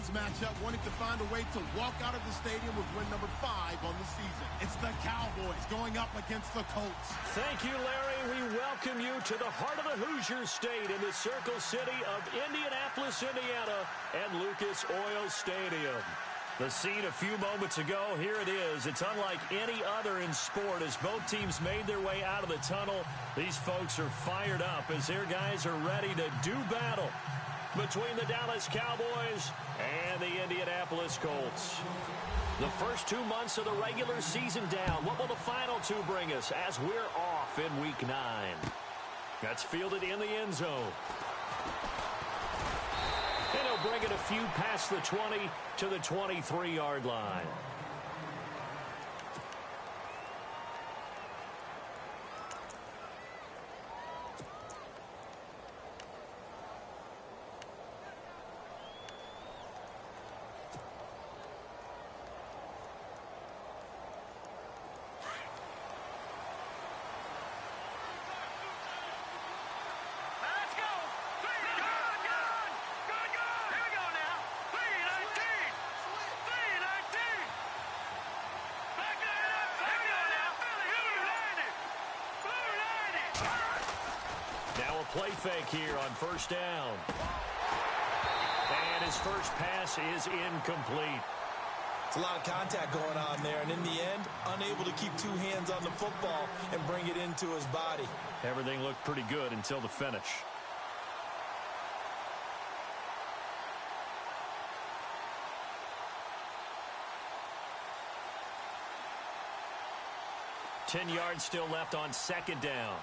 Tonight's matchup wanting to find a way to walk out of the stadium with win number 5 on the season. It's the Cowboys going up against the Colts. Thank you, Larry. We welcome you to the heart of the Hoosier State in the Circle City of Indianapolis, Indiana, and Lucas Oil Stadium. The scene a few moments ago, here it is. It's unlike any other in sport as both teams made their way out of the tunnel. These folks are fired up as their guys are ready to do battle between the Dallas Cowboys and the Indianapolis Colts. The first 2 months of the regular season down. What will the final 2 bring us as we're off in Week 9? That's fielded in the end zone. And he'll bring it a few past the 20 to the 23-yard line. Play fake here on first down. And his first pass is incomplete. It's a lot of contact going on there, and in the end, unable to keep 2 hands on the football and bring it into his body. Everything looked pretty good until the finish. Ten yards still left on second down.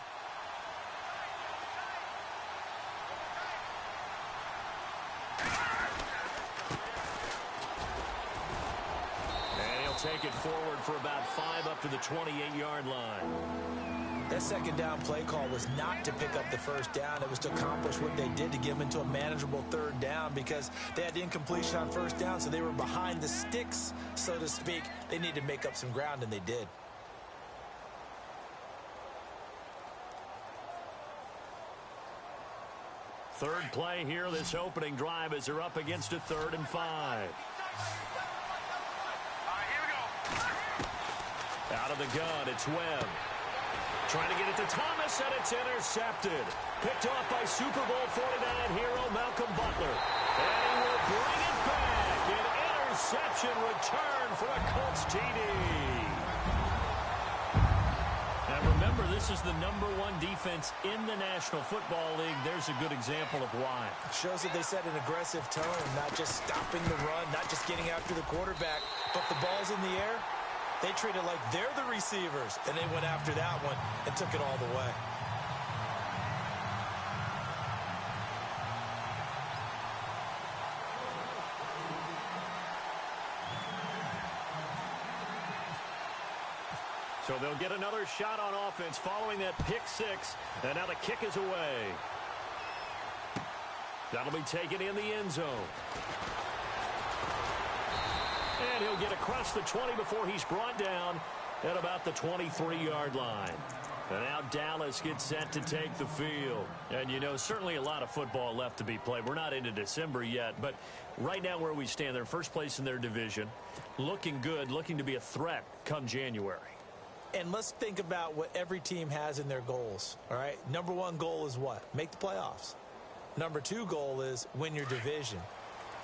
Take it forward for about 5 up to the 28-yard line. That second down play call was not to pick up the first down. It was to accomplish what they did to get them into a manageable third down because they had the incompletion on first down, so they were behind the sticks, so to speak. They needed to make up some ground, and they did. Third play here, this opening drive as they're up against a 3rd and 5. Out of the gun, it's Webb. Trying to get it to Thomas, and it's intercepted. Picked off by Super Bowl 49 hero Malcolm Butler. And he will bring it back. An interception return for a Colts TD. Now remember, this is the #1 defense in the National Football League. There's a good example of why. Shows that they set an aggressive tone, not just stopping the run, not just getting after the quarterback, but the ball's in the air. They treat it like they're the receivers, and they went after that one and took it all the way. So they'll get another shot on offense following that pick 6, and now the kick is away. That'll be taken in the end zone. And he'll get across the 20 before he's brought down at about the 23-yard line. And now Dallas gets set to take the field. And, you know, certainly a lot of football left to be played. We're not into December yet, but right now where we stand, they're first place in their division. Looking good, looking to be a threat come January. And let's think about what every team has in their goals, all right? #1 goal is what? Make the playoffs. #2 goal is win your division.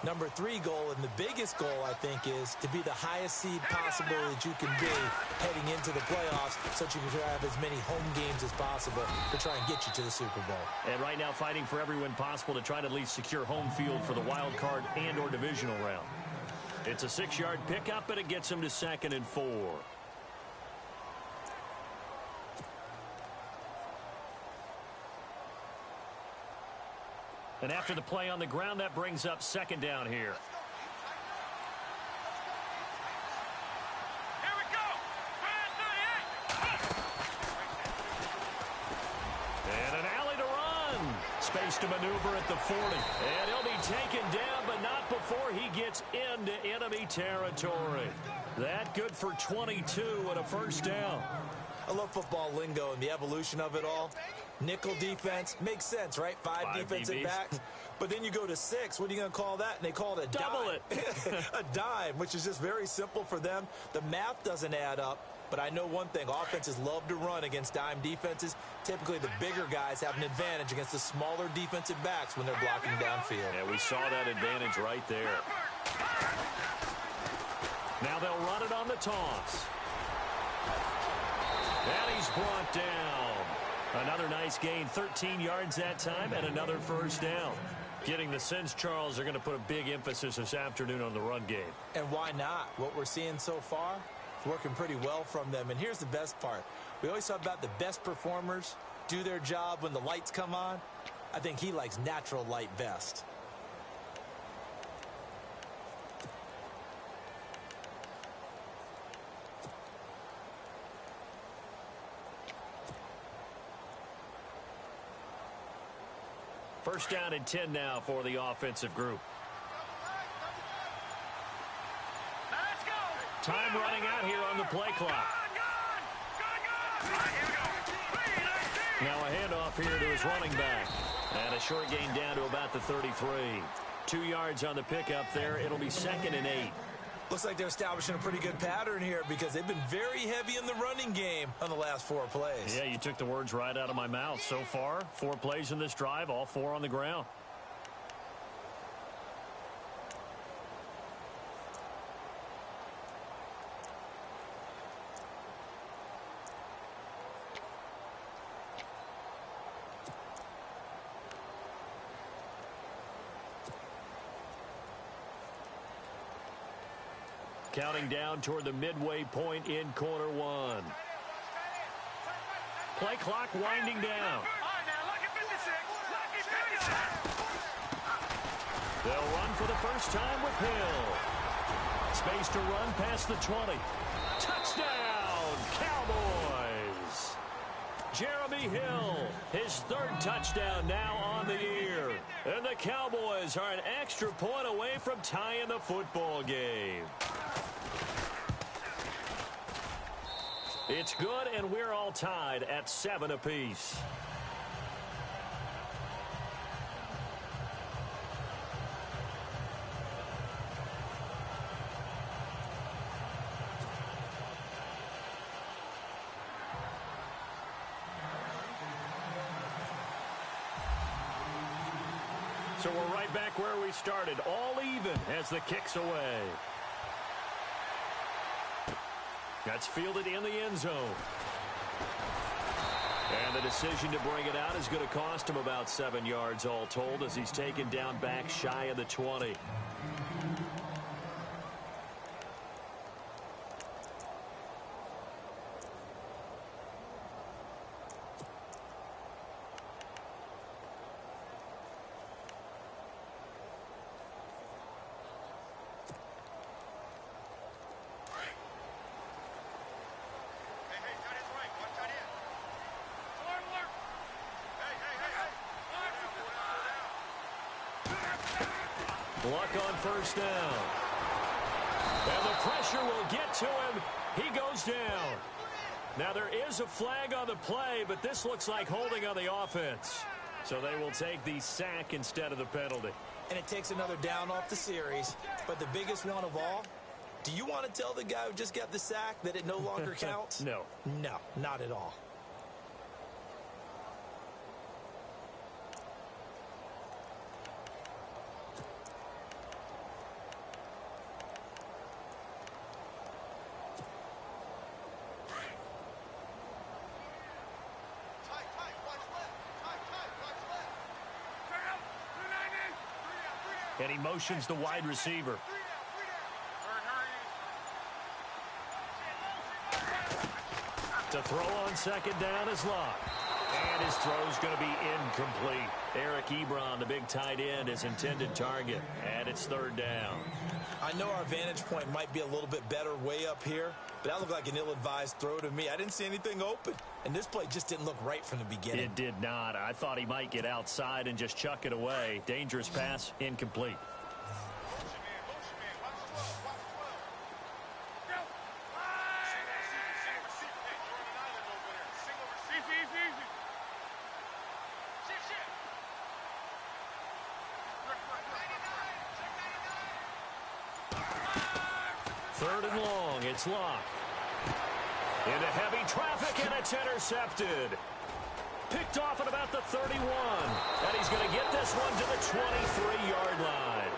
#3 goal, and the biggest goal, I think, is to be the highest seed possible that you can be heading into the playoffs so that you can have as many home games as possible to try and get you to the Super Bowl. And right now fighting for every win possible to try to at least secure home field for the wild card and or divisional round. It's a 6-yard pickup, and it gets them to 2nd and 4. And after the play on the ground, that brings up 2nd down here. Here we go. And an alley to run. Space to maneuver at the 40. And he'll be taken down, but not before he gets into enemy territory. That good for 22 and a first down. I love football lingo and the evolution of it all. Nickel defense makes sense, right? Five defensive DBs. backs. But then you go to 6. What are you going to call that? And they call it a Double dime. it. A dime, which is just very simple for them. The math doesn't add up. But I know one thing. Offenses love to run against dime defenses. Typically, the bigger guys have an advantage against the smaller defensive backs when they're blocking downfield. Yeah, we saw that advantage right there. Now they'll run it on the toss. And he's brought down. Another nice gain, 13 yards that time, and another first down. Getting the sense, Charles, are going to put a big emphasis this afternoon on the run game. And why not? What we're seeing so far is working pretty well from them. And here's the best part. We always talk about the best performers do their job when the lights come on. I think he likes natural light best. First down and 10 now for the offensive group. Time running out here on the play clock. Now a handoff here to his running back. And a short gain down to about the 33. 2 yards on the pickup there. It'll be 2nd and 8. Looks like they're establishing a pretty good pattern here because they've been very heavy in the running game on the last 4 plays. Yeah, you took the words right out of my mouth. So far, 4 plays in this drive, all 4 on the ground. Counting down toward the midway point in quarter 1. Play clock winding down. They'll run for the first time with Hill. Space to run past the 20. Touchdown, Cowboys! Jeremy Hill, his 3rd touchdown now on the year. And the Cowboys are an extra point away from tying the football game. It's good, and we're all tied at 7 apiece. So we're right back where we started, all even as the kick's away. That's fielded in the end zone. And the decision to bring it out is going to cost him about 7 yards all told as he's taken down back shy of the 20. Luck on first down. And the pressure will get to him. He goes down. Now there is a flag on the play, but this looks like holding on the offense. So they will take the sack instead of the penalty. And it takes another down off the series. But the biggest one of all, do you want to tell the guy who just got the sack that it no longer counts? No. No, not at all. And he motions the wide receiver. To throw on second down is Locke. And his throw's going to be incomplete. Eric Ebron, the big tight end, his intended target. And it's 3rd down. I know our vantage point might be a little bit better way up here, but that looked like an ill-advised throw to me. I didn't see anything open. And this play just didn't look right from the beginning. It did not. I thought he might get outside and just chuck it away. Dangerous pass, incomplete. Third and long. It's Locke. Into heavy traffic, and it's intercepted. Picked off at about the 31. And he's going to get this one to the 23-yard line.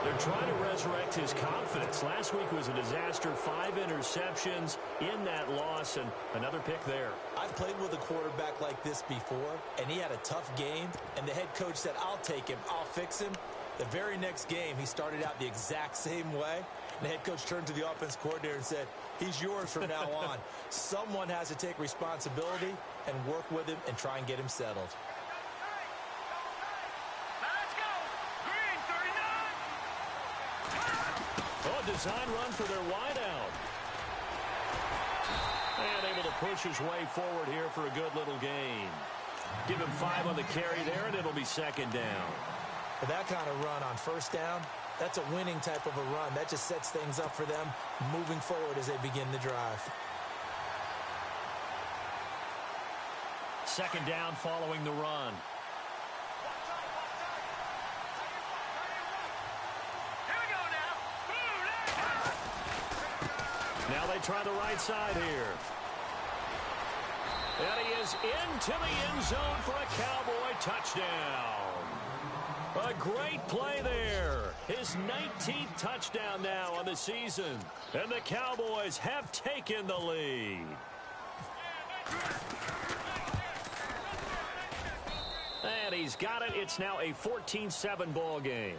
They're trying to resurrect his confidence. Last week was a disaster. 5 interceptions in that loss, and another pick there. I've played with a quarterback like this before, and he had a tough game, and the head coach said, I'll take him, I'll fix him. The very next game, he started out the exact same way. And the head coach turned to the offense coordinator and said, he's yours from now on. Someone has to take responsibility and work with him and try and get him settled. Design run for their wideout. And able to push his way forward here for a good little gain. Give him 5 on the carry there, and it'll be second down. For that kind of run on first down, that's a winning type of a run. That just sets things up for them moving forward as they begin the drive. Second down following the run. Now they try the right side here. And he is into the end zone for a Cowboy touchdown. A great play there. His 19th touchdown now on the season. And the Cowboys have taken the lead. And he's got it. It's now a 14-7 ball game.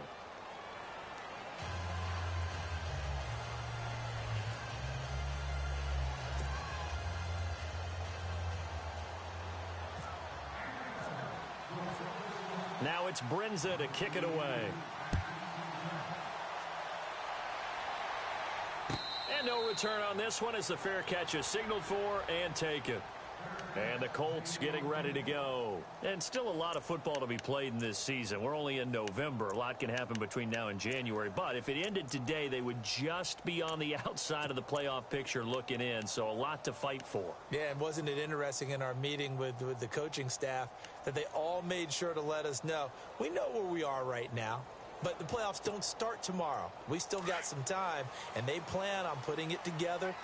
Now it's Brinza to kick it away. And no return on this one as the fair catch is signaled for and taken. And the Colts getting ready to go. And still a lot of football to be played in this season. We're only in November. A lot can happen between now and January. But if it ended today, they would just be on the outside of the playoff picture looking in. So a lot to fight for. Yeah, and wasn't it interesting in our meeting with the coaching staff that they all made sure to let us know, we know where we are right now. But the playoffs don't start tomorrow. We still got some time, and they plan on putting it together,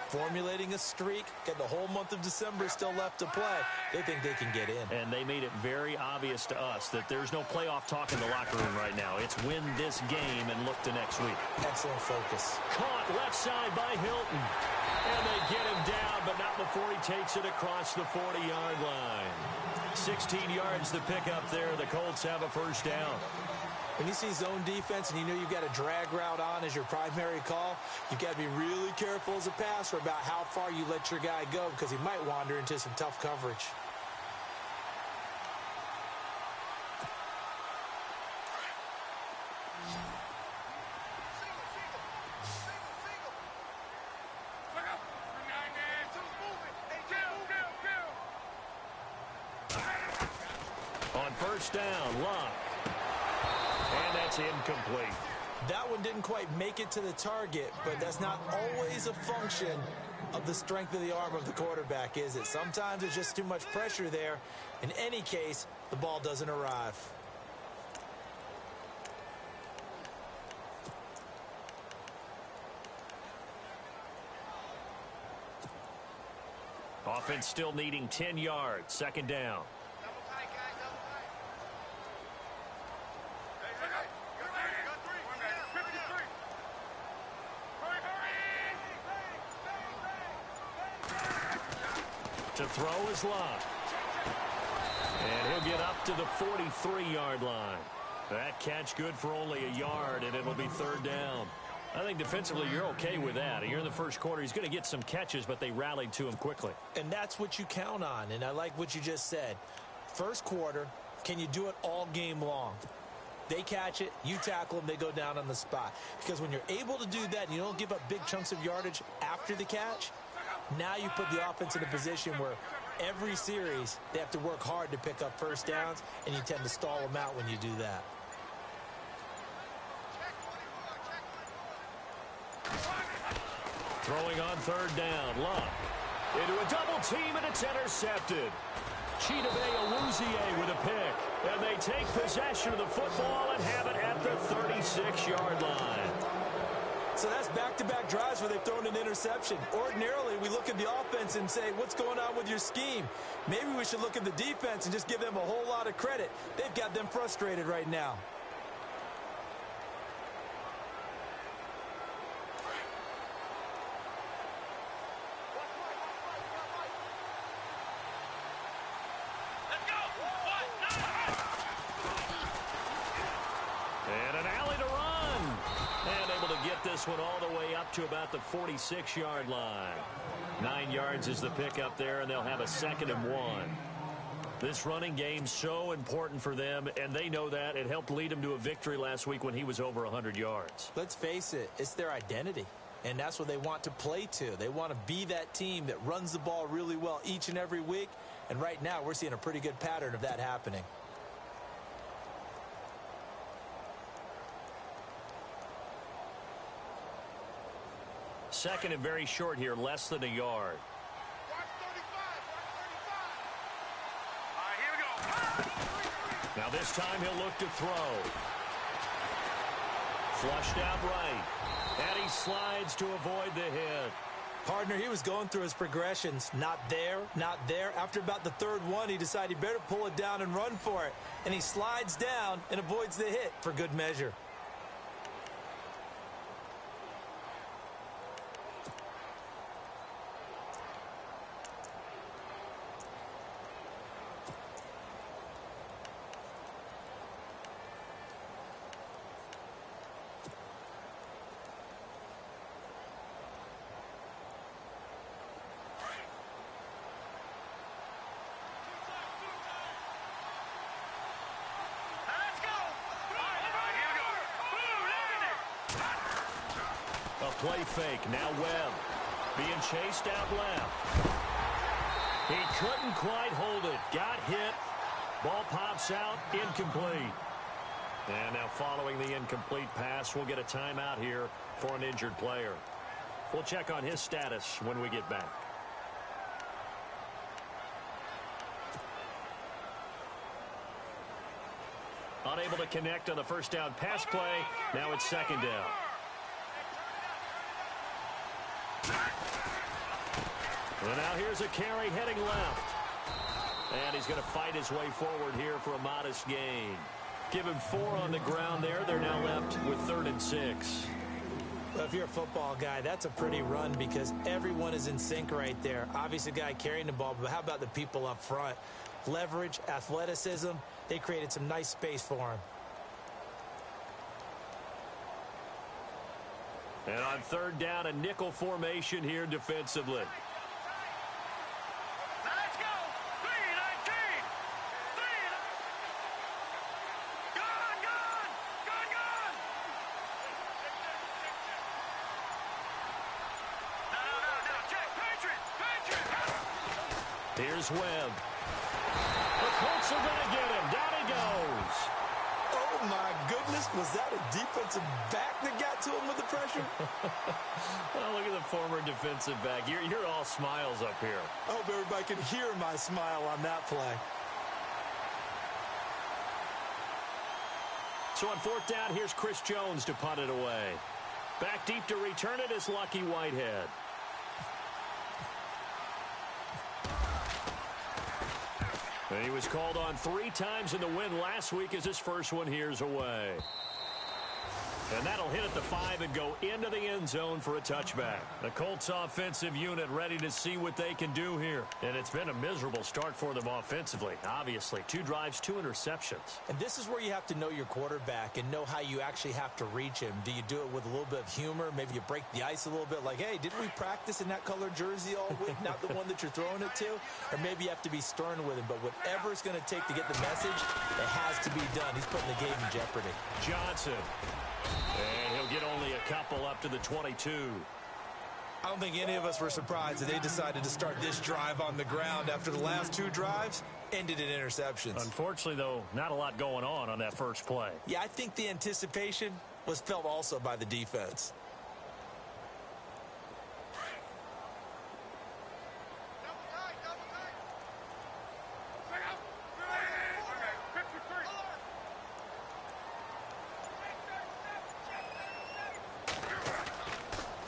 formulating a streak, got the whole month of December still left to play. They think they can get in. And they made it very obvious to us that there's no playoff talk in the locker room right now. It's win this game and look to next week. Excellent focus. Caught left side by Hilton. And they get him down, but not before he takes it across the 40-yard line. 16 yards to pick up there. The Colts have a first down. When you see zone defense and you know you've got a drag route on as your primary call, you've got to be really careful as a passer about how far you let your guy go because he might wander into some tough coverage. On first down, Locke. And that's incomplete. That one didn't quite make it to the target, but that's not always a function of the strength of the arm of the quarterback, is it? Sometimes there's just too much pressure there. In any case, the ball doesn't arrive. Offense still needing 10 yards. Second down. To throw is Locke. And he'll get up to the 43-yard line. That catch good for only a yard, and it'll be third down. I think defensively you're okay with that. You're in the first quarter. He's going to get some catches, but they rallied to him quickly. And that's what you count on, and I like what you just said. First quarter, can you do it all game long? They catch it, you tackle them, they go down on the spot. Because when you're able to do that and you don't give up big chunks of yardage after the catch, now you put the offense in a position where every series they have to work hard to pick up first downs, and you tend to stall them out when you do that. Throwing on third down, Locke. Into a double team, and it's intercepted. Chidobe Awuzie with a pick. And they take possession of the football and have it at the 36-yard line. So that's back-to-back drives where they've thrown an interception. Ordinarily, we look at the offense and say, what's going on with your scheme? Maybe we should look at the defense and just give them a whole lot of credit. They've got them frustrated right now. And an alley to run. And able to get this one all the way up to about the 46-yard line. 9 yards is the pickup there, and they'll have a 2nd and 1. This running game's so important for them, and they know that. It helped lead them to a victory last week when he was over 100 yards. Let's face it, it's their identity, and that's what they want to play to. They want to be that team that runs the ball really well each and every week, and right now we're seeing a pretty good pattern of that happening. Second and very short here, less than a yard. Now this time he'll look to throw. Flushed out right. And he slides to avoid the hit. Partner, he was going through his progressions. Not there, not there. After about the third one, he decided he better pull it down and run for it. And he slides down and avoids the hit for good measure. Play fake. Now Webb being chased out left. He couldn't quite hold it. Got hit. Ball pops out. Incomplete. And now following the incomplete pass, we'll get a timeout here for an injured player. We'll check on his status when we get back. Unable to connect on the first down pass play. Now it's 2nd down. And now here's a carry heading left. And he's going to fight his way forward here for a modest gain. Give him 4 on the ground there. They're now left with 3rd and 6. Well, if you're a football guy, that's a pretty run because everyone is in sync right there. Obviously, the guy carrying the ball, but how about the people up front? Leverage, athleticism, they created some nice space for him. And on 3rd down, a nickel formation here defensively. Let's go. 3-19. Gone. No. Check. Patriot. Here's Webb. The Colts are going to get him. Down he goes. Oh, my goodness. Was that a defensive back that got to him with the pressure? Well, look at the former defensive back. You're all smiles up here. I hope everybody can hear my smile on that play. So on 4th down, here's Chris Jones to punt it away. Back deep to return it is Lucky Whitehead. And he was called on 3 times in the win last week as his first one here's away. And that'll hit at the 5 and go into the end zone for a touchback. The Colts offensive unit ready to see what they can do here. And it's been a miserable start for them offensively. Obviously, 2 drives, 2 interceptions. And this is where you have to know your quarterback and know how you actually have to reach him. Do you do it with a little bit of humor? Maybe you break the ice a little bit like, hey, didn't we practice in that colored jersey all week? Not the one that you're throwing it to? Or maybe you have to be stern with him. But whatever it's going to take to get the message, it has to be done. He's putting the game in jeopardy. Johnson. And he'll get only a couple up to the 22. I don't think any of us were surprised that they decided to start this drive on the ground after the last 2 drives ended in interceptions. Unfortunately, though, not a lot going on that first play. Yeah, I think the anticipation was felt also by the defense.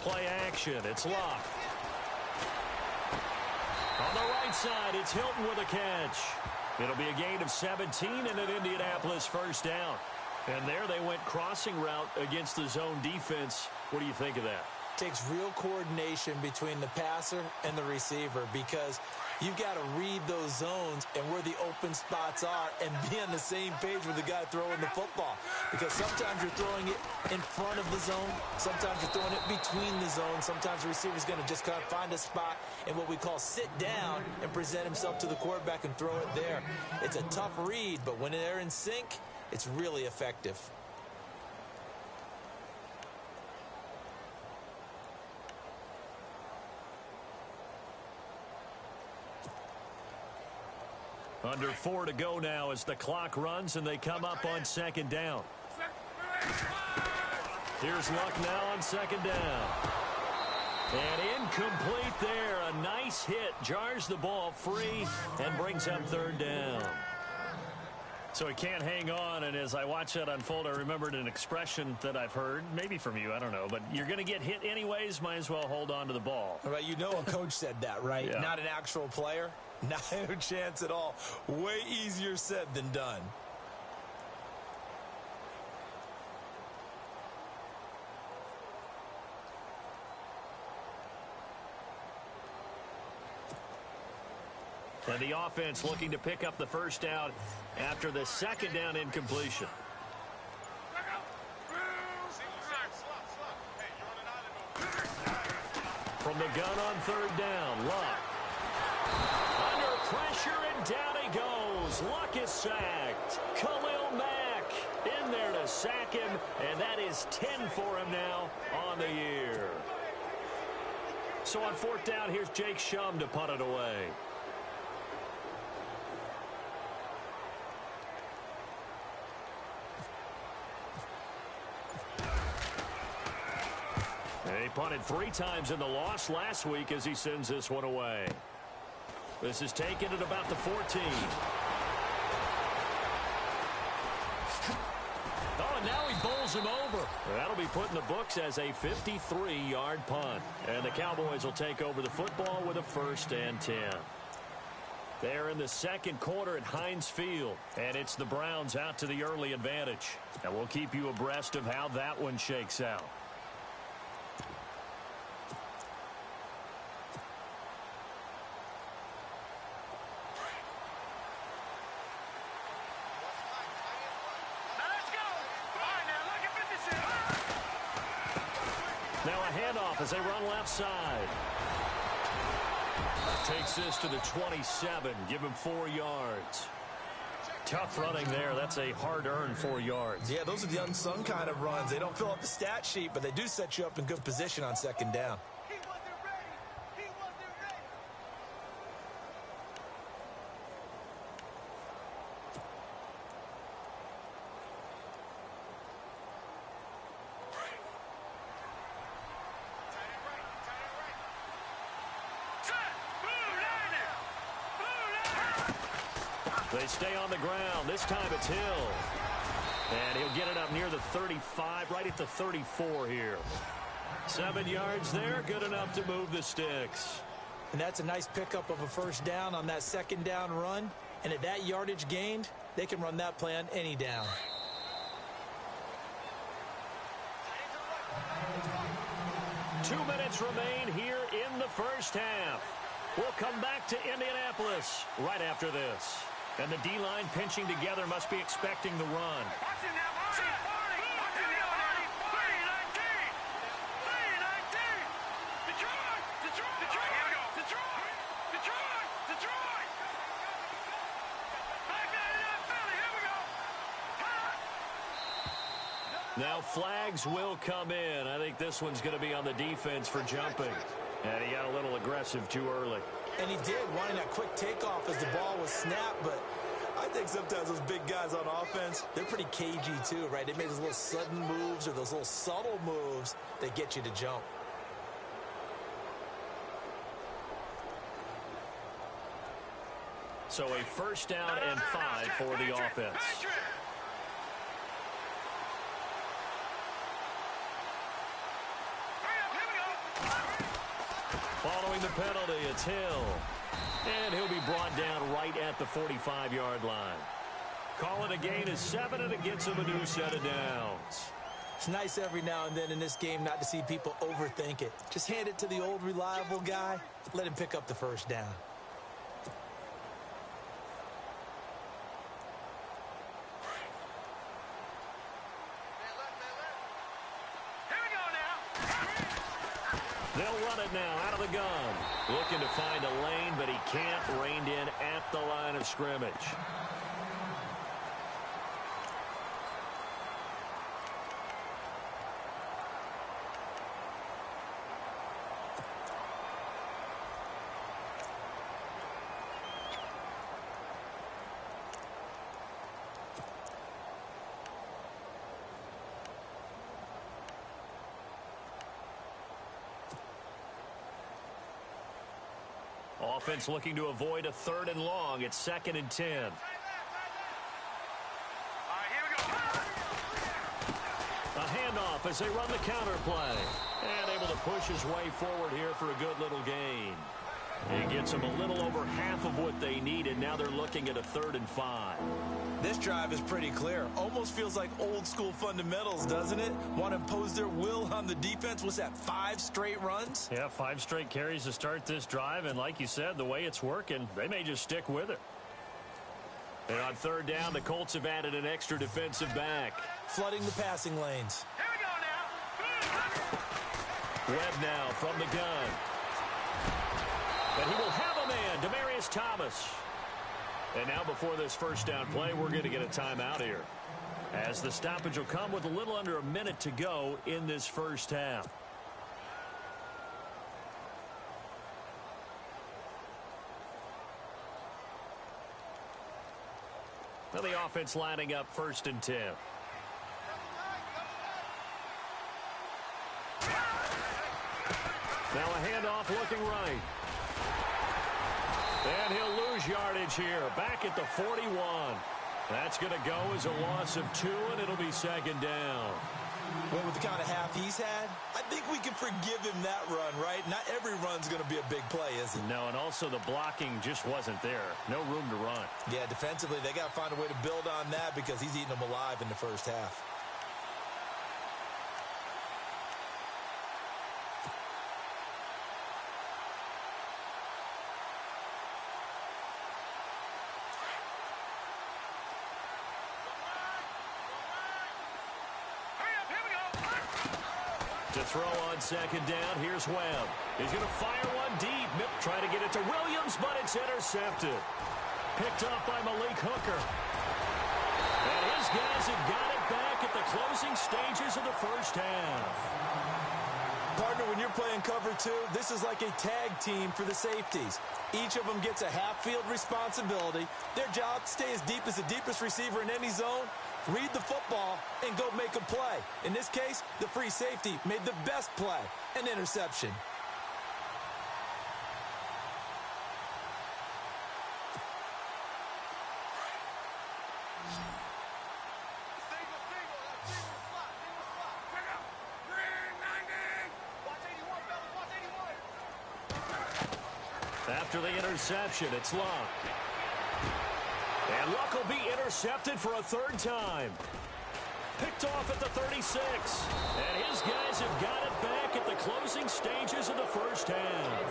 Play action. It's Luck. On the right side, it's Hilton with a catch. It'll be a gain of 17 and an Indianapolis first down. And there they went crossing route against the zone defense. What do you think of that? Takes real coordination between the passer and the receiver because you've got to read those zones and where the open spots are and be on the same page with the guy throwing the football. Because sometimes you're throwing it in front of the zone. Sometimes you're throwing it between the zones. Sometimes the receiver's going to just kind of find a spot and what we call sit down and present himself to the quarterback and throw it there. It's a tough read, but when they're in sync, it's really effective. Under 4 to go now as the clock runs and they come up on second down. Here's Luck now on second down. And incomplete there. A nice hit. Jars the ball free and brings up third down. So he can't hang on, and as I watch that unfold, I remembered an expression that I've heard, maybe from you, I don't know, but you're going to get hit anyways, might as well hold on to the ball. All right, you know a coach said that, right? Yeah. Not an actual player. Not a chance at all. Way easier said than done. And the offense looking to pick up the first down after the second down incompletion. From the gun on third down, Luck. Under pressure, and down he goes. Luck is sacked. Khalil Mack in there to sack him, and that is 10 for him now on the year. So on fourth down, here's Jake Shum to punt it away. He punted 3 times in the loss last week as he sends this one away. This is taken at about the 14. Oh, and now he bowls him over. That'll be put in the books as a 53-yard punt. And the Cowboys will take over the football with a 1st and 10. They're in the second quarter at Heinz Field. And it's the Browns out to the early advantage. And we'll keep you abreast of how that one shakes out. Now a handoff as they run left side. Takes this to the 27. Give him 4 yards. Tough running there. That's a hard-earned 4 yards. Yeah, those are the unsung kind of runs. They don't fill up the stat sheet, but they do set you up in good position on second down. He wasn't ready. He wasn't ready. They stay on the ground. This time it's Hill. And he'll get it up near the 35, right at the 34 here. 7 yards there, good enough to move the sticks. And that's a nice pickup of a first down on that second down run. And at that yardage gained, they can run that play on any down. Two minutes remain here in the first half. We'll come back to Indianapolis right after this. And the D-line pinching together must be expecting the run. Watch him now, Marty. Watch him now, Marty. 3-19. 3-19. Detroit. Detroit. Detroit. Here we go. Detroit. Detroit. Detroit. Back down in that Philly. Here we go. Now flags will come in. I think this one's going to be on the defense for jumping. And he got a little aggressive too early. And he did, wanting that quick takeoff as the ball was snapped. But I think sometimes those big guys on offense, they're pretty cagey too, right? They make those little sudden moves or those little subtle moves that get you to jump. So a first down and 5 for the offense. the penalty. It's Hill. And he'll be brought down right at the 45-yard line. Call it a gain of 7, and it gets him a new set of downs. It's nice every now and then in this game not to see people overthink it. Just hand it to the old reliable guy. Let him pick up the first down. They'll run it now out of the gun. Looking to find a lane, but he can't. Reined in at the line of scrimmage. Offense looking to avoid a 3rd and long. It's 2nd and 10. All right, here we go. A handoff as they run the counter play. And able to push his way forward here for a good little gain. He gets them a little over half of what they needed. Now they're looking at a 3rd and 5. This drive is pretty clear. Almost feels like old school fundamentals, doesn't it? Want to impose their will on the defense. What's that, 5 straight runs? Yeah, 5 straight carries to start this drive. And like you said, the way it's working, they may just stick with it. And on 3rd down, the Colts have added an extra defensive back. Flooding the passing lanes. Here we go now. Webb now from the gun. But he will have a man, Demaryius Thomas. And now before this first down play, we're going to get a timeout here, as the stoppage will come with a little under a minute to go in this first half. Now the offense lining up 1st and 10. Now a handoff looking right. And he'll lose yardage here. Back at the 41. That's going to go as a loss of 2, and it'll be 2nd down. Well, with the kind of half he's had, I think we can forgive him that run, right? Not every run's going to be a big play, is it? No, and also the blocking just wasn't there. No room to run. Yeah, defensively, they got to find a way to build on that because he's eating them alive in the first half. To throw on 2nd down, here's Webb. He's going to fire one deep. Trying to get it to Williams, but it's intercepted. Picked up by Malik Hooker. And his guys have got it back at the closing stages of the first half. Partner, when you're playing cover 2, this is like a tag team for the safeties. Each of them gets a half-field responsibility. Their job, stay as deep as the deepest receiver in any zone, read the football, and go make a play. In this case, the free safety made the best play, an interception. After the interception, it's Luck. And Luck will be intercepted for a 3rd time. Picked off at the 36. And his guys have got it back at the closing stages of the first half.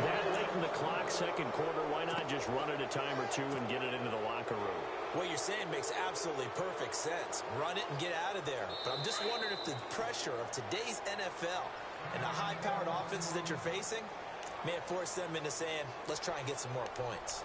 That late in the clock, 2nd quarter, why not just run it a time or 2 and get it into the locker room? What you're saying makes absolutely perfect sense. Run it and get out of there. But I'm just wondering if the pressure of today's NFL and the high-powered offenses that you're facing may have forced them into saying, let's try and get some more points.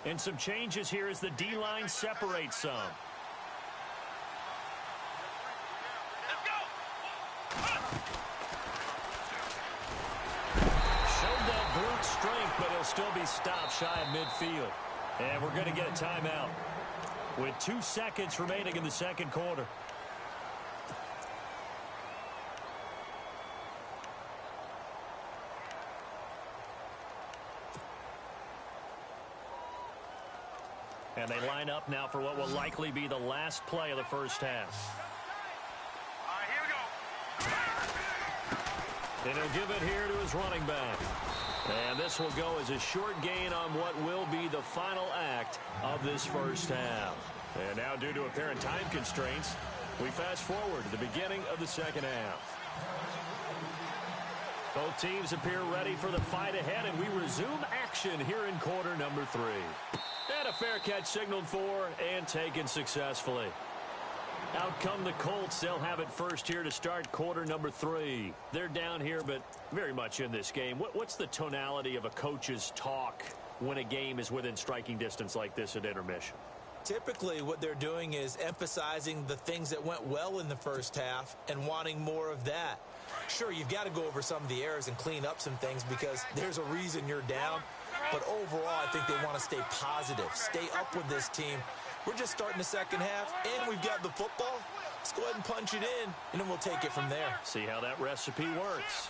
And some changes here as the D-line separates some. Let's go. Showed that brute strength, but he'll still be stopped shy of midfield. And we're going to get a timeout with 2 seconds remaining in the 2nd quarter. And they line up now for what will likely be the last play of the first half. All right, here we go. And he'll give it here to his running back. And this will go as a short gain on what will be the final act of this first half. And now, due to apparent time constraints, we fast forward to the beginning of the second half. Both teams appear ready for the fight ahead, and we resume action here in quarter number 3. And a fair catch signaled for and taken successfully. Out come the Colts. They'll have it first here to start quarter number 3. They're down here, but very much in this game. What's the tonality of a coach's talk when a game is within striking distance like this at intermission? Typically, what they're doing is emphasizing the things that went well in the first half and wanting more of that. Sure, you've got to go over some of the errors and clean up some things because there's a reason you're down. But overall, I think they want to stay positive, stay up with this team. We're just starting the second half, and we've got the football. Let's go ahead and punch it in, and then we'll take it from there. See how that recipe works.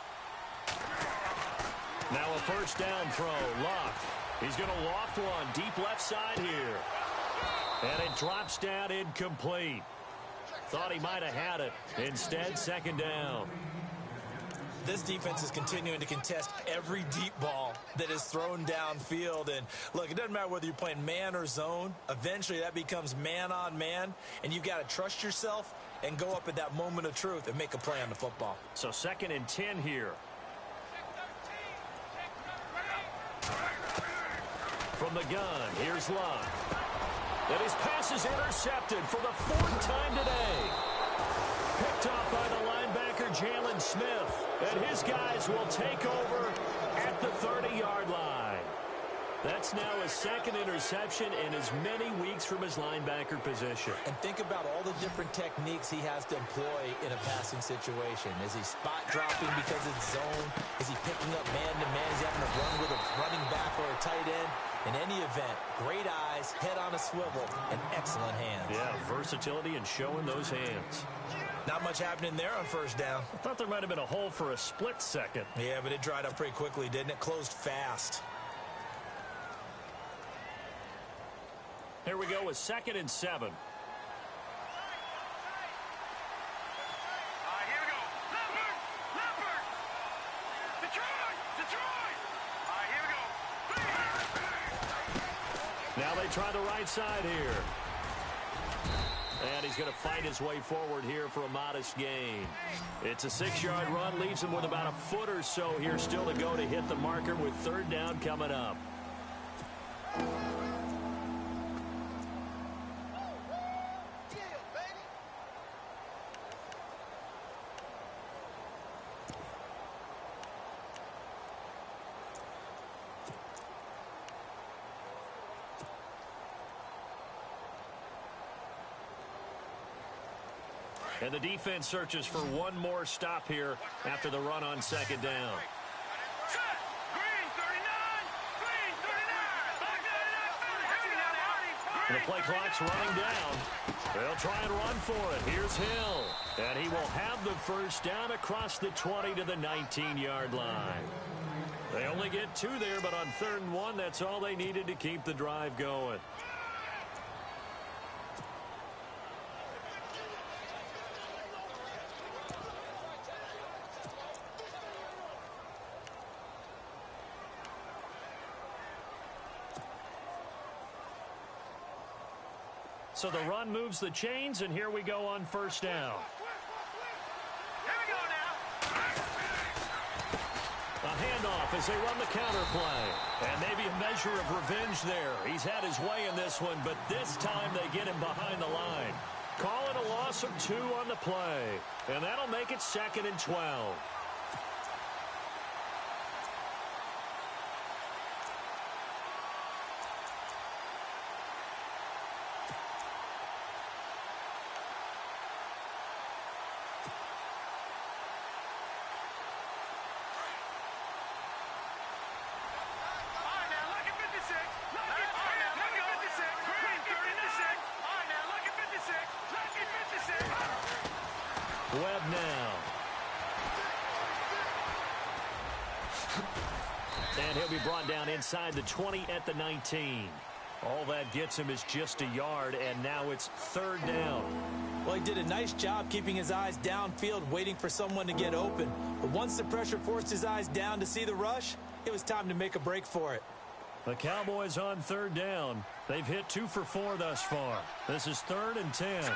Now a first down throw. Luck. He's going to loft one deep left side here. And it drops down incomplete. Thought he might have had it. Instead, second down. This defense is continuing to contest every deep ball that is thrown downfield. And, look, it doesn't matter whether you're playing man or zone. Eventually, that becomes man on man. And you've got to trust yourself and go up at that moment of truth and make a play on the football. So 2nd and 10 here. From the gun, here's Luck. And his pass is intercepted for the 4th time today. Picked off by the linebacker, Jalen Smith. And his guys will take over at the 30-yard line. That's now his 2nd interception in as many weeks from his linebacker position. And think about all the different techniques he has to employ in a passing situation. Is he spot dropping because it's zone? Is he picking up man-to-man? Is he having to run with a running back or a tight end? In any event, great eyes, head on a swivel, and excellent hands. Yeah, versatility and showing those hands. Not much happening there on first down. I thought there might have been a hole for a split second. Yeah, but it dried up pretty quickly, didn't it? Closed fast. Here we go with 2nd and 7. All right, here we go. Leopard! Detroit! All right, here we go. Now they try the right side here. And he's going to fight his way forward here for a modest gain. It's a 6-yard run, leaves him with about a foot or so here still to go to hit the marker with 3rd down coming up. And the defense searches for one more stop here after the run on 2nd down. Set! Green 39! Green 39! Back 39! And the play clock's running down. They'll try and run for it. Here's Hill. And he will have the first down across the 20 to the 19-yard line. They only get 2 there, but on 3rd and 1, that's all they needed to keep the drive going. So the run moves the chains, and here we go on first down. Here we go now. A handoff as they run the counter play. And maybe a measure of revenge there. He's had his way in this one, but this time they get him behind the line. Call it a loss of 2 on the play. And that'll make it 2nd and 12. Webb now. And he'll be brought down inside the 20 at the 19. All that gets him is just a yard, and now it's third down. Well, he did a nice job keeping his eyes downfield, waiting for someone to get open. But once the pressure forced his eyes down to see the rush, it was time to make a break for it. The Cowboys on third down. They've hit 2 for 4 thus far. This is 3rd and 10.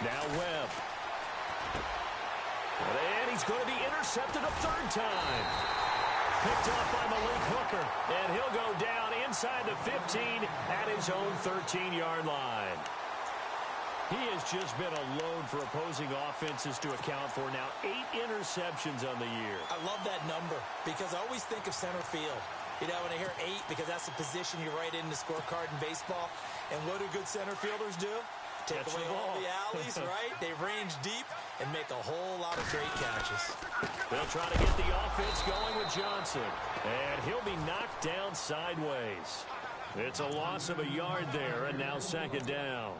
Now Webb. And he's going to be intercepted a 3rd time. Picked up by Malik Hooker. And he'll go down inside the 15 at his own 13-yard line. He has just been a load for opposing offenses to account for. Now 8 interceptions on the year. I love that number because I always think of center field. You know, when I hear 8, because that's the position you write in the scorecard in baseball. And what do good center fielders do? Take away all the alleys, right? They range deep and make a whole lot of great catches. They'll try to get the offense going with Johnson. And he'll be knocked down sideways. It's a loss of a yard there, and now 2nd down.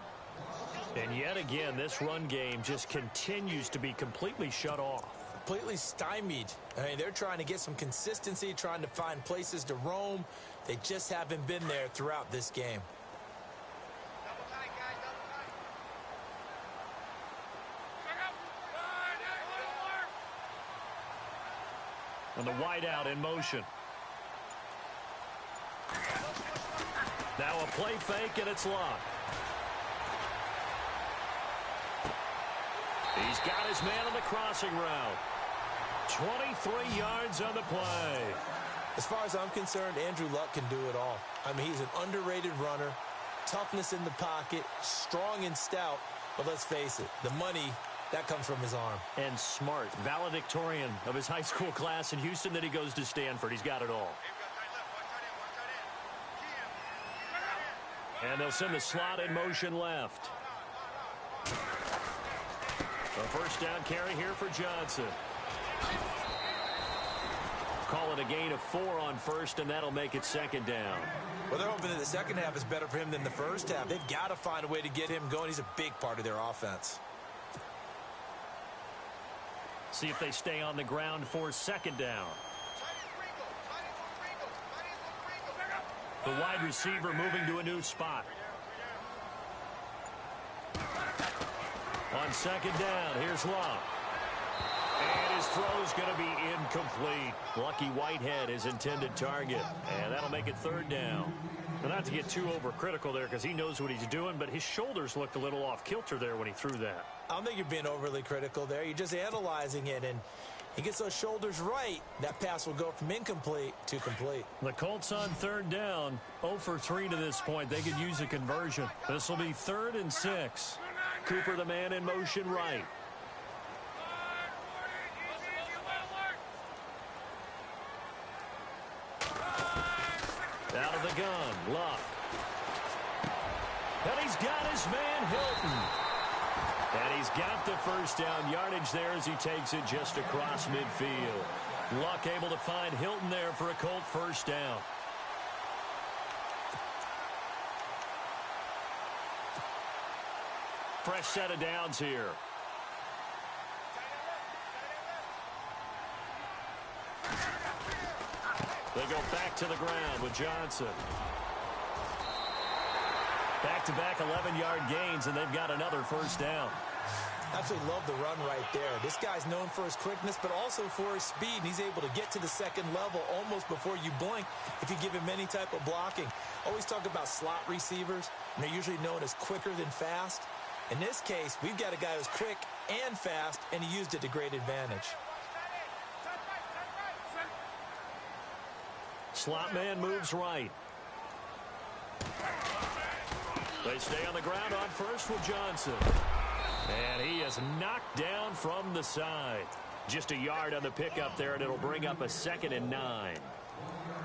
And yet again, this run game just continues to be completely shut off. Completely stymied. I mean, they're trying to get some consistency, trying to find places to roam. They just haven't been there throughout this game. And the wideout in motion. Now a play fake, and it's locked. He's got his man on the crossing route. 23 yards on the play. As far as I'm concerned, Andrew Luck can do it all. I mean, he's an underrated runner, toughness in the pocket, strong and stout. But let's face it, the money, that comes from his arm. And smart, valedictorian of his high school class in Houston. Then he goes to Stanford. He's got it all. And they'll send the slot in motion left. A 1st down carry here for Johnson. Call it a gain of 4 on 1st, and that'll make it 2nd down. Well, they're hoping that the second half is better for him than the first half. They've got to find a way to get him going. He's a big part of their offense. See if they stay on the ground for 2nd down. The wide receiver moving to a new spot. On 2nd down, here's Love. And his throw's going to be incomplete. Lucky Whitehead, his intended target. And that'll make it 3rd down. Well, not to get too overcritical there because he knows what he's doing, but his shoulders looked a little off kilter there when he threw that. I don't think you're being overly critical there. You're just analyzing it, and he gets those shoulders right. That pass will go from incomplete to complete. The Colts on 3rd down, 0 for 3 to this point. They could use a conversion. This will be 3rd and 6. Cooper, the man in motion right. Out of the gun, Luck. And he's got his man, Hilton. And he's got the 1st down yardage there as he takes it just across midfield. Luck able to find Hilton there for a Colt 1st down. Fresh set of downs here. They go back to the ground with Johnson. Back-to-back 11-yard gains, and they've got another 1st down. Absolutely love the run right there. This guy's known for his quickness, but also for his speed, and he's able to get to the 2nd level almost before you blink if you give him any type of blocking. Always talk about slot receivers, and they're usually known as quicker than fast. In this case, we've got a guy who's quick and fast, and he used it to great advantage. Slot man moves right. They stay on the ground on 1st with Johnson. And he is knocked down from the side. Just a yard on the pickup there, and it'll bring up a 2nd and 9.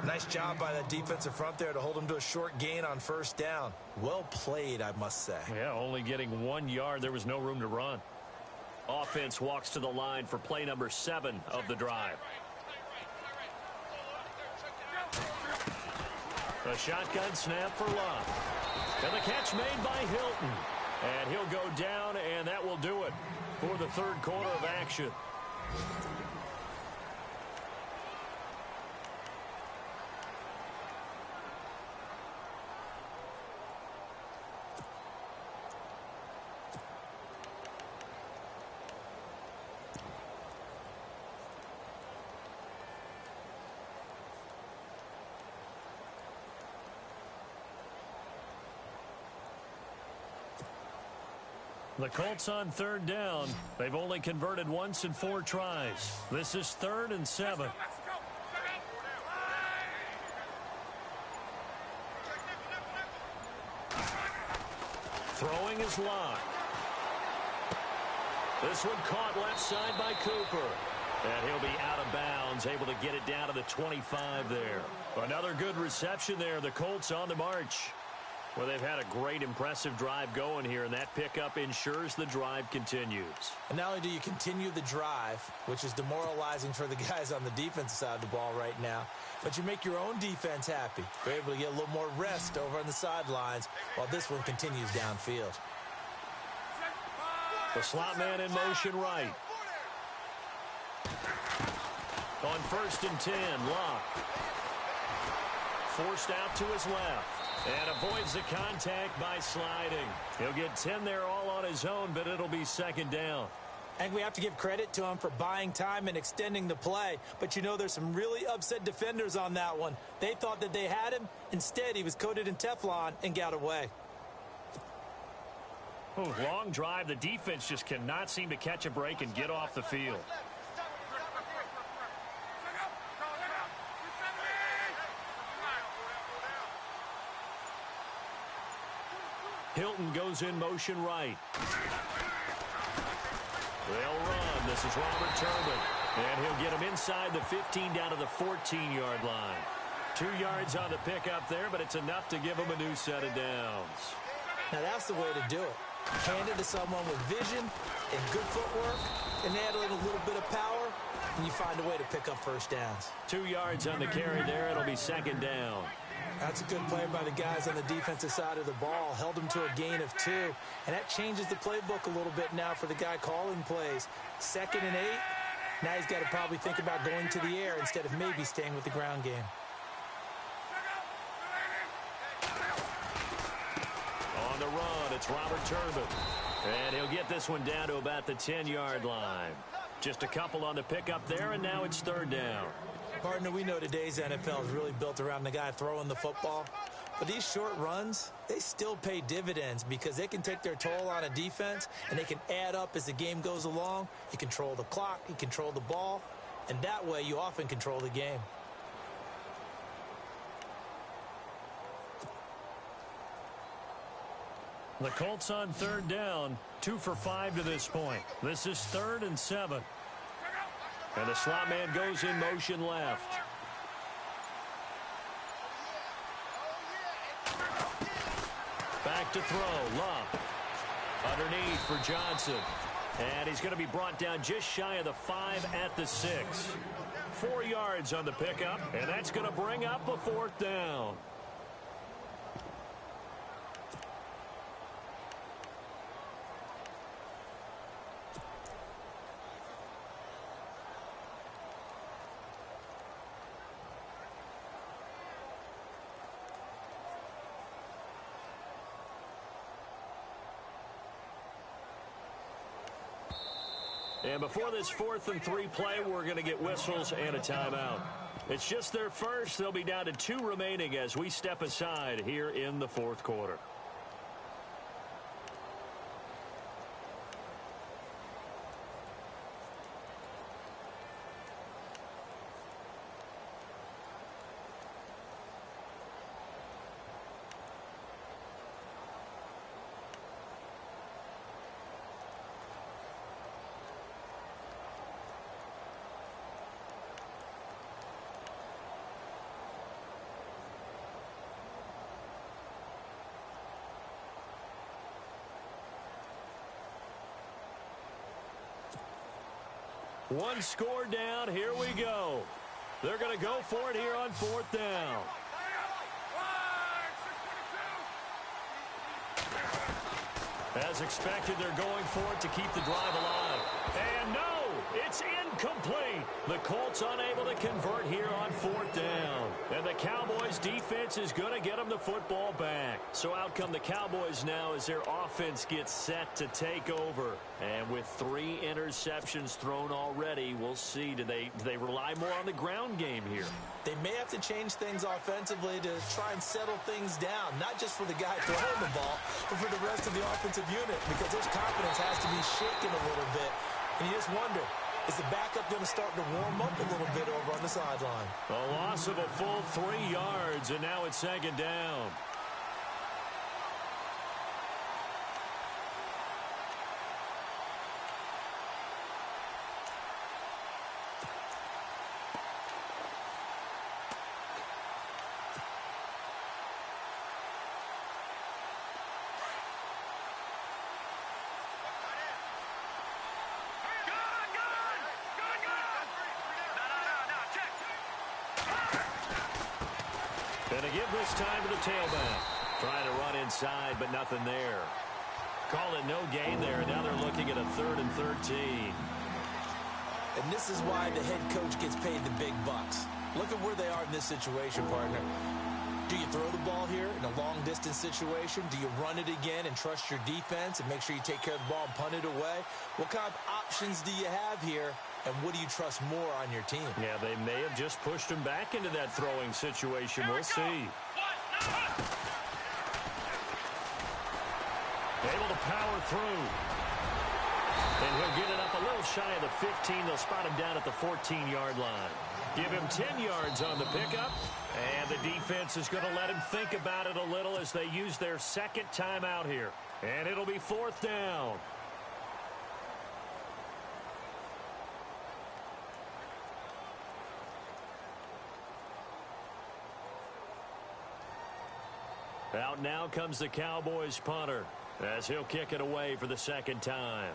Nice job by that defensive front there to hold him to a short gain on 1st down. Well played, I must say. Yeah, only getting 1 yard. There was no room to run. Offense walks to the line for play number 7 of the drive. A shotgun snap for Love. And the catch made by Hilton. And he'll go down, and that will do it for the third quarter of action. The Colts on third down. They've only converted once in 4 tries. This is 3rd and 7. Throwing is Locke. This one caught left side by Cooper. And he'll be out of bounds, able to get it down to the 25 there. Another good reception there. The Colts on the march. Well, they've had a great, impressive drive going here, and that pickup ensures the drive continues. And not only do you continue the drive, which is demoralizing for the guys on the defensive side of the ball right now, but you make your own defense happy. You're able to get a little more rest over on the sidelines while this one continues downfield. The slot man in motion right. On 1st and 10, Locke. Forced out to his left. And avoids the contact by sliding. He'll get 10 there all on his own, but it'll be 2nd down. And we have to give credit to him for buying time and extending the play. But you know, there's some really upset defenders on that one. They thought that they had him. Instead, he was coated in Teflon and got away. Oh, long drive. The defense just cannot seem to catch a break and get off the field. Hilton goes in motion right. They'll run. This is Robert Turbin. And he'll get him inside the 15 down to the 14-yard line. 2 yards on the pickup there, but it's enough to give him a new set of downs. Now that's the way to do it. Hand it to someone with vision and good footwork, and add a little bit of power, and you find a way to pick up first downs. 2 yards on the carry there. It'll be 2nd down. That's a good play by the guys on the defensive side of the ball. Held him to a gain of 2. And that changes the playbook a little bit now for the guy calling plays. 2nd and 8. Now he's got to probably think about going to the air instead of maybe staying with the ground game. On the run, it's Robert Turbin. And he'll get this one down to about the 10-yard line. Just a couple on the pickup there, and now it's 3rd down. Partner, we know today's NFL is really built around the guy throwing the football. But these short runs, they still pay dividends because they can take their toll on a defense and they can add up as the game goes along. You control the clock, you control the ball, and that way you often control the game. The Colts on 3rd down, 2 for 5 to this point. This is 3rd and 7. And the slot man goes in motion left. Back to throw, Locke. Underneath for Johnson. And he's going to be brought down just shy of the 5 at the 6. 4 yards on the pickup, and that's going to bring up a 4th down. And before this 4th and 3 play, we're going to get whistles and a timeout. It's just their first. They'll be down to 2 remaining as we step aside here in the 4th quarter. One score down. Here we go. They're going to go for it here on 4th down. As expected, they're going for it to keep the drive alive. And no, it's incomplete. The Colts unable to convert here on 4th down. And the Cowboys' defense is going to get them the football back. So out come the Cowboys now as their offense gets set to take over. And with 3 interceptions thrown already, we'll see. Do they rely more on the ground game here? They may have to change things offensively to try and settle things down, not just for the guy throwing the ball, but for the rest of the offensive unit, because his confidence has to be shaken a little bit. And you just wonder, is the backup going to start to warm up a little bit over on the sideline? A loss of a full 3 yards, and now it's 2nd down. And to give this time to the tailback. Trying to run inside, but nothing there. Call it no gain there, and now they're looking at a 3rd and 13. And this is why the head coach gets paid the big bucks. Look at where they are in this situation, partner. Do you throw the ball here in a long-distance situation? Do you run it again and trust your defense and make sure you take care of the ball and punt it away? What kind of options do you have here, and what do you trust more on your team? Yeah, they may have just pushed him back into that throwing situation. We'll see. Able to power through. And he'll get it up a little shy of the 15. They'll spot him down at the 14-yard line. Give him 10 yards on the pickup. And the defense is going to let him think about it a little as they use their 2nd timeout here. And it'll be 4th down. Out now comes the Cowboys punter as he'll kick it away for the 2nd time.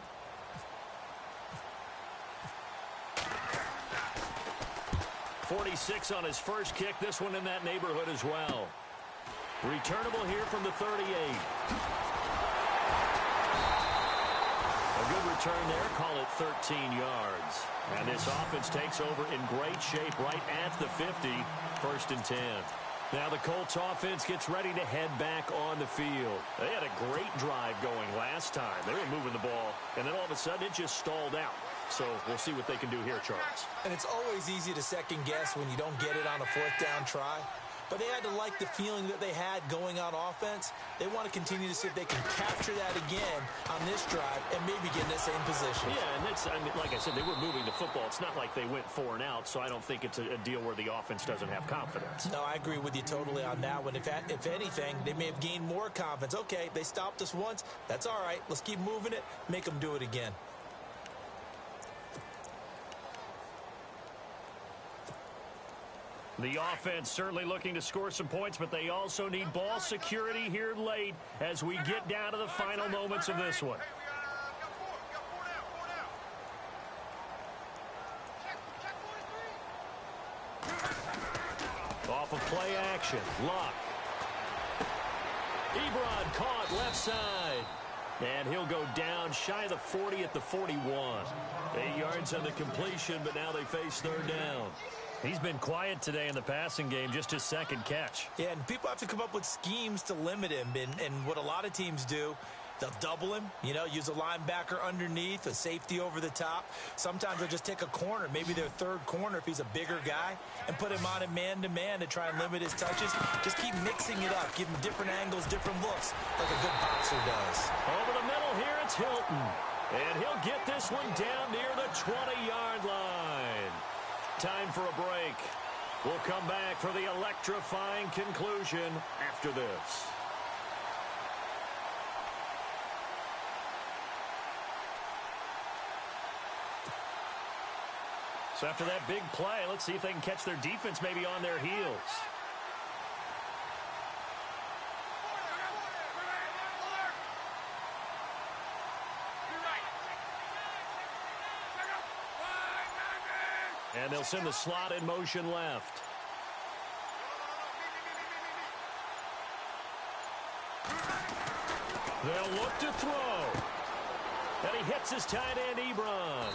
.46 on his first kick. This one in that neighborhood as well. Returnable here from the 38. A good return there. Call it 13 yards. And this offense takes over in great shape right at the 50. 1st and 10. Now the Colts offense gets ready to head back on the field. They had a great drive going last time. They were moving the ball, and then all of a sudden it just stalled out. So we'll see what they can do here, Charles. And it's always easy to second guess when you don't get it on a 4th down try. But they had to like the feeling that they had going on offense. They want to continue to see if they can capture that again on this drive and maybe get in the same position. Yeah, and that's, I mean, like I said, they were moving the football. It's not like they went 4 and out, so I don't think it's a deal where the offense doesn't have confidence. No, I agree with you totally on that one. If anything, they may have gained more confidence. Okay, they stopped us once. That's all right. Let's keep moving it. Make them do it again. The offense certainly looking to score some points, but they also need ball security here late as we get down to the final moments of this one. Off of play action, Luck. Ebron caught left side. And he'll go down shy of the 40 at the 41. 8 yards on the completion, but now they face 3rd down. He's been quiet today in the passing game, just his 2nd catch. Yeah, and people have to come up with schemes to limit him. And what a lot of teams do, they'll double him, use a linebacker underneath, a safety over the top. Sometimes they'll just take a corner, maybe their 3rd corner if he's a bigger guy, and put him on a man-to-man to try and limit his touches. Just keep mixing it up, give him different angles, different looks, like a good boxer does. Over the middle here, it's Hilton. And he'll get this one down near the 20-yard line. Time for a break. We'll come back for the electrifying conclusion after this. So after that big play, let's see if they can catch their defense maybe on their heels. And they'll send the slot in motion left. They'll look to throw. And he hits his tight end, Ebron.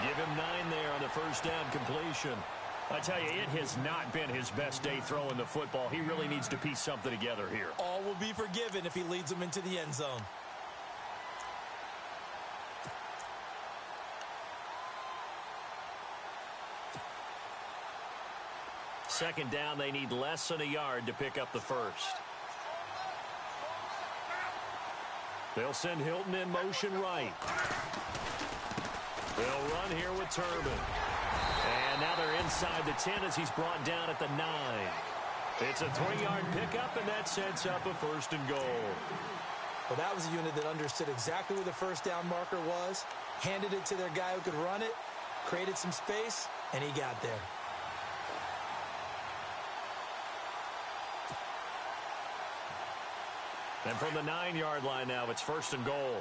Give him 9 there on the first down completion. I tell you, it has not been his best day throwing the football. He really needs to piece something together here. All will be forgiven if he leads them into the end zone. Second down, they need less than a yard to pick up the first. They'll send Hilton in motion right. They'll run here with Turbin. And now they're inside the 10 as he's brought down at the 9. It's a 3-yard pickup, and that sets up a first and goal. Well, that was a unit that understood exactly where the first down marker was, handed it to their guy who could run it, created some space, and he got there. And from the 9-yard line now, it's first and goal.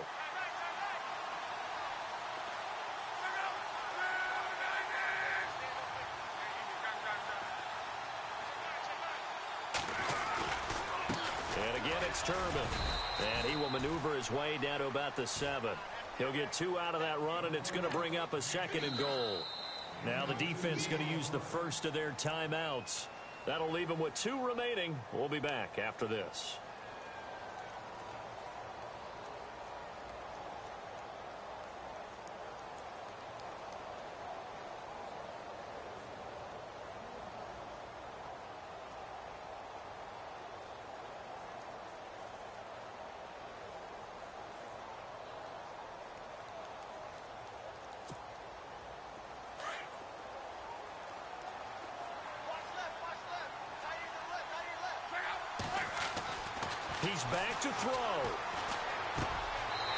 And again, it's Turbin. And he will maneuver his way down to about the 7. He'll get 2 out of that run, and it's going to bring up a second and goal. Now the defense going to use the first of their timeouts. That'll leave them with 2 remaining. We'll be back after this. He's back to throw.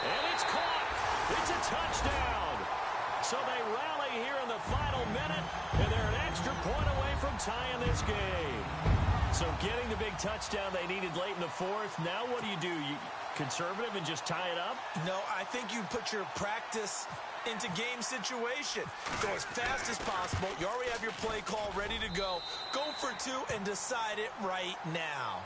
And it's caught. It's a touchdown. So they rally here in the final minute, and they're an extra point away from tying this game. So getting the big touchdown they needed late in the 4th. Now what do? You conservative and just tie it up? No, I think you put your practice into game situation. Go as fast as possible. You already have your play call ready to go. Go for 2 and decide it right now.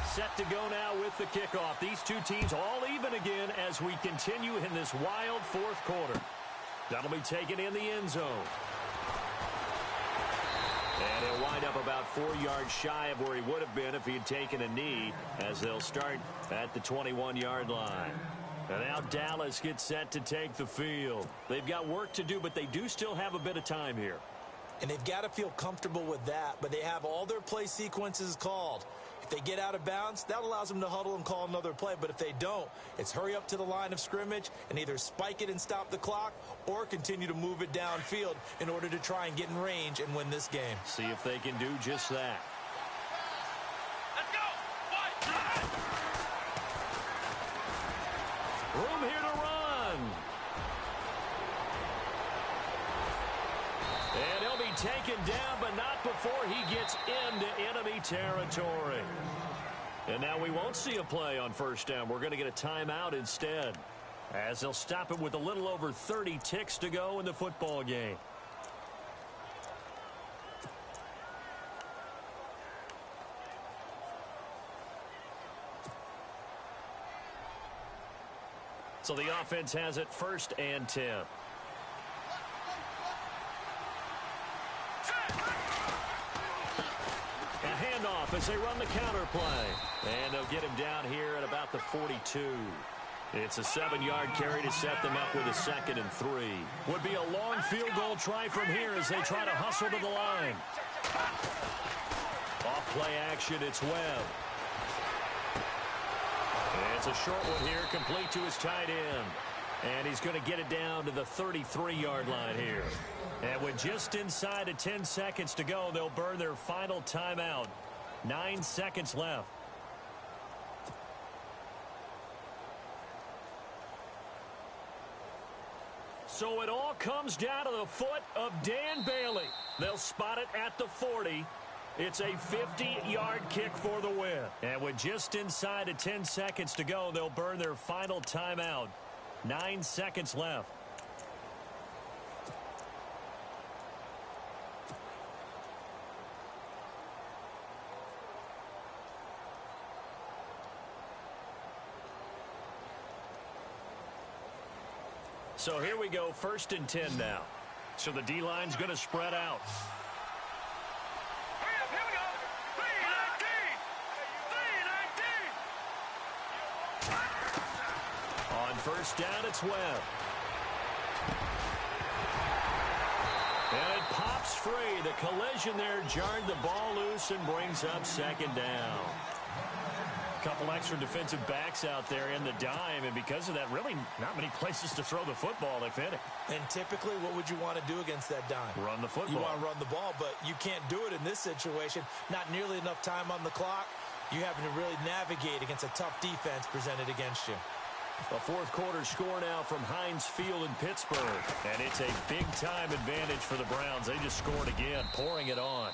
Set to go now with the kickoff. These 2 teams all even again as we continue in this wild 4th quarter. That'll be taken in the end zone. And he'll wind up about 4 yards shy of where he would have been if he had taken a knee, as they'll start at the 21-yard line. And now Dallas gets set to take the field. They've got work to do, but they do still have a bit of time here. And they've got to feel comfortable with that, but they have all their play sequences called. If they get out of bounds, that allows them to huddle and call another play. But if they don't, it's hurry up to the line of scrimmage and either spike it and stop the clock or continue to move it downfield in order to try and get in range and win this game. See if they can do just that. Let's go. Room here to run. And he'll be taken down, but not before he gets into enemy territory. And now we won't see a play on first down. We're going to get a timeout instead, as they'll stop it with a little over 30 ticks to go in the football game. So the offense has it 1st and 10. Handoff as they run the counter play. And they'll get him down here at about the 42. It's a 7-yard carry to set them up with a 2nd and 3. Would be a long field goal try from here as they try to hustle to the line. Off play action, it's Webb. It's a short one here, complete to his tight end. And he's going to get it down to the 33-yard line here. And with just inside of 10 seconds to go, they'll burn their final timeout. 9 seconds left. So it all comes down to the foot of Dan Bailey. They'll spot it at the 40. It's a 50-yard kick for the win. And with just inside of 10 seconds to go, they'll burn their final timeout. 9 seconds left. So here we go, 1st and 10 now. So the D-line's going to spread out. Hurry up, here we go. 3-19. On 1st down, it's Webb. And it pops free. The collision there jarred the ball loose and brings up 2nd down. A couple extra defensive backs out there in the dime, and because of that, really not many places to throw the football, if any. And typically, what would you want to do against that dime? Run the football. You want to run the ball, but you can't do it in this situation. Not nearly enough time on the clock. You having to really navigate against a tough defense presented against you. A 4th quarter score now from Heinz Field in Pittsburgh. And it's a big-time advantage for the Browns. They just scored again, pouring it on.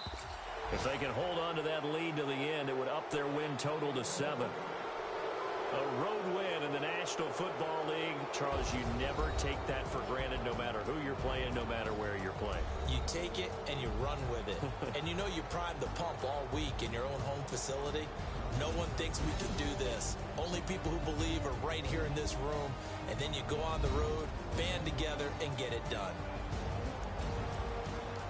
If they can hold on to that lead to the end, it would up their win total to 7. A road win in the National Football League. Charles, you never take that for granted no matter who you're playing, no matter where you're playing. You take it and you run with it. And you know you primed the pump all week in your own home facility. No one thinks we can do this. Only people who believe are right here in this room. And then you go on the road, band together, and get it done.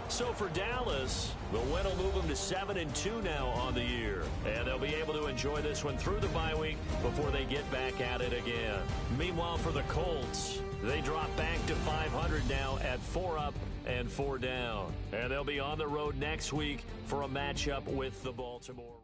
So for Dallas, the win will move them to 7-2 now on the year. And they'll be able to enjoy this one through the bye week before they get back at it again. Meanwhile, for the Colts, they drop back to 500 now at 4 up and 4 down. And they'll be on the road next week for a matchup with the Baltimore.